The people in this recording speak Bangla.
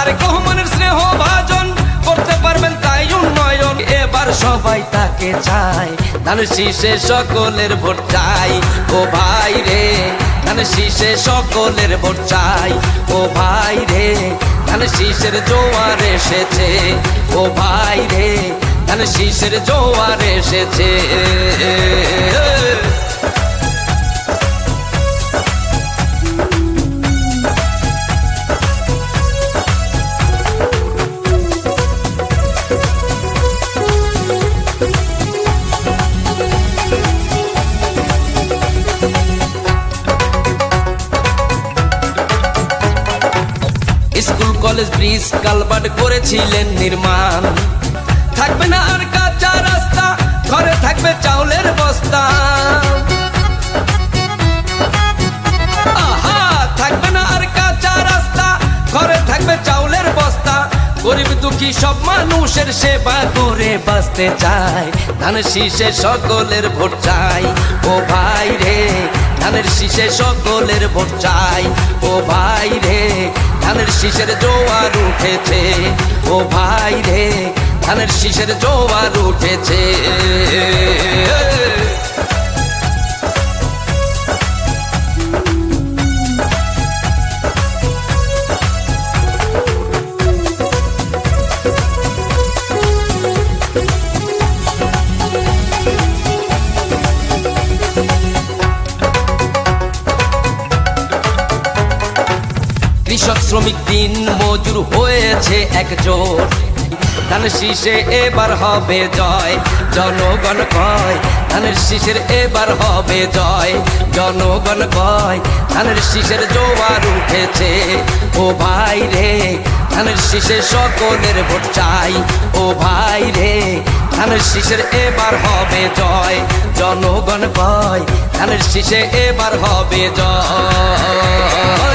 তারেক রহমানের স্নেহ ভাজন করতে পারবেন তাই উন্নয়ন। এবার সবাই তাকে চায়, ধানের শীষে সকলের ভোট চাই। ও ভাই রে ধানের শীষে সকলের ভোট চাই। ও ভাই রে ধানের শীষের জোয়ার এসেছে। ও ভাই রে ধানের শীষের জোয়ার এসেছে। স্কুল কলেজ ব্রিজ কালভার্ট করেছিলেন নির্মাণ। থাকবে না আর কাঁচা রাস্তা, ঘরে থাকবে চাউলের বস্তা। আহা থাকবে না আর কাঁচা রাস্তা, ঘরে থাকবে চাউলের বস্তা। গরিব দুঃখী সব মানুষের সেবা করে বাঁচতে চায়, ধানের শীষে সকলের ভোট চাই। ও ভাই রে ধানের শীষে সকলের ভোট চাই। ও ভাই রে ধানের শীষের জোয়ার উঠেছে। ও ভাই রে ধানের শীষের জোয়ার উঠেছে। কৃষক শ্রমিক দিন মজুর হয়েছে একজোট, ধানের শীষে এবার হবে জয়। জনগণ কয় ধানের শীষের এবার হবে জয়। জনগণ কয় ধানের শীষের জোয়ার উঠেছে। ও ভাই রে ধানের শীষে সকলের ভোট চাই। ও ভাই রে ধানের শীষের এবার হবে জয়। জনগণ কয় ধানের শীষে এবার হবে জয়।